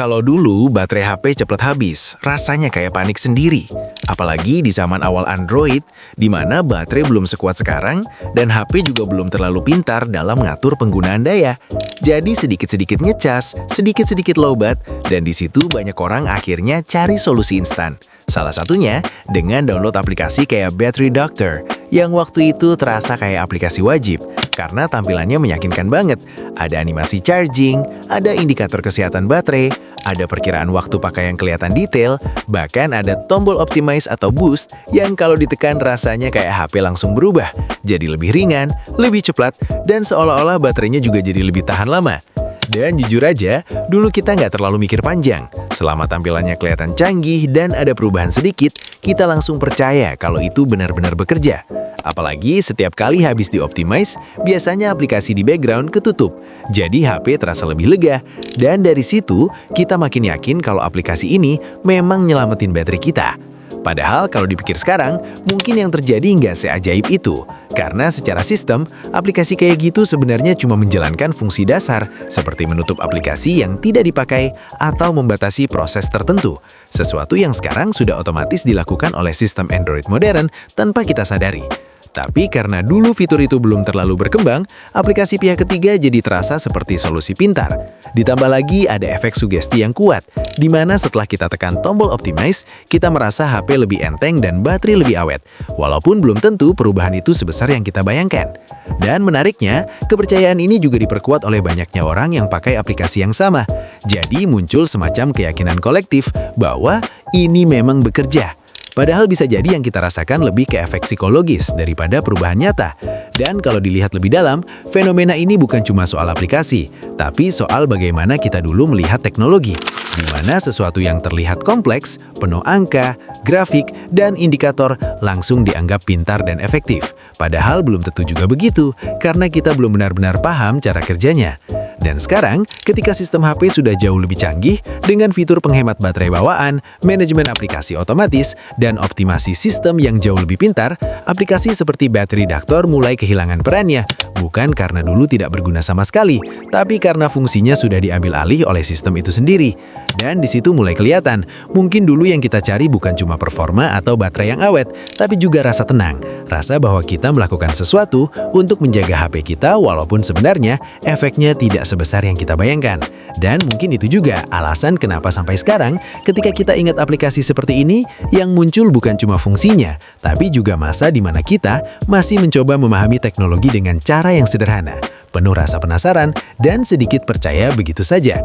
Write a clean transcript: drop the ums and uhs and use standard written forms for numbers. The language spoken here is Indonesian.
Kalau dulu baterai HP cepat habis, rasanya kayak panik sendiri. Apalagi di zaman awal Android, di mana baterai belum sekuat sekarang dan HP juga belum terlalu pintar dalam mengatur penggunaan daya. Jadi sedikit-sedikit ngecas, sedikit-sedikit lowbat, dan di situ banyak orang akhirnya cari solusi instan. Salah satunya dengan download aplikasi kayak Battery Doctor, yang waktu itu terasa kayak aplikasi wajib, karena tampilannya meyakinkan banget. Ada animasi charging, ada indikator kesehatan baterai, ada perkiraan waktu pakai yang kelihatan detail, bahkan ada tombol optimize atau boost yang kalau ditekan rasanya kayak HP langsung berubah. Jadi lebih ringan, lebih cepat, dan seolah-olah baterainya juga jadi lebih tahan lama. Dan jujur aja, dulu kita nggak terlalu mikir panjang. Selama tampilannya kelihatan canggih dan ada perubahan sedikit, kita langsung percaya kalau itu benar-benar bekerja. Apalagi setiap kali habis di-optimize, biasanya aplikasi di background ketutup. Jadi HP terasa lebih lega. Dan dari situ, kita makin yakin kalau aplikasi ini memang nyelamatin baterai kita. Padahal kalau dipikir sekarang, mungkin yang terjadi nggak seajaib itu. Karena secara sistem, aplikasi kayak gitu sebenarnya cuma menjalankan fungsi dasar, seperti menutup aplikasi yang tidak dipakai atau membatasi proses tertentu. Sesuatu yang sekarang sudah otomatis dilakukan oleh sistem Android modern tanpa kita sadari. Tapi karena dulu fitur itu belum terlalu berkembang, aplikasi pihak ketiga jadi terasa seperti solusi pintar. Ditambah lagi ada efek sugesti yang kuat, di mana setelah kita tekan tombol optimize, kita merasa HP lebih enteng dan baterai lebih awet. Walaupun belum tentu perubahan itu sebesar yang kita bayangkan. Dan menariknya, kepercayaan ini juga diperkuat oleh banyaknya orang yang pakai aplikasi yang sama. Jadi muncul semacam keyakinan kolektif bahwa ini memang bekerja. Padahal bisa jadi yang kita rasakan lebih ke efek psikologis daripada perubahan nyata. Dan kalau dilihat lebih dalam, fenomena ini bukan cuma soal aplikasi, tapi soal bagaimana kita dulu melihat teknologi. Di mana sesuatu yang terlihat kompleks, penuh angka, grafik, dan indikator langsung dianggap pintar dan efektif. Padahal belum tentu juga begitu, karena kita belum benar-benar paham cara kerjanya. Dan sekarang, ketika sistem HP sudah jauh lebih canggih, dengan fitur penghemat baterai bawaan, manajemen aplikasi otomatis, dan optimasi sistem yang jauh lebih pintar, aplikasi seperti Battery Doctor mulai kehilangan perannya. Bukan karena dulu tidak berguna sama sekali, tapi karena fungsinya sudah diambil alih oleh sistem itu sendiri. Dan di situ mulai kelihatan, mungkin dulu yang kita cari bukan cuma performa atau baterai yang awet, tapi juga rasa tenang. Rasa bahwa kita melakukan sesuatu untuk menjaga HP kita walaupun sebenarnya efeknya tidak sebesar yang kita bayangkan. Dan mungkin itu juga alasan kenapa sampai sekarang ketika kita ingat aplikasi seperti ini, yang muncul bukan cuma fungsinya, tapi juga masa di mana kita masih mencoba memahami teknologi dengan cara yang sederhana, penuh rasa penasaran, dan sedikit percaya begitu saja.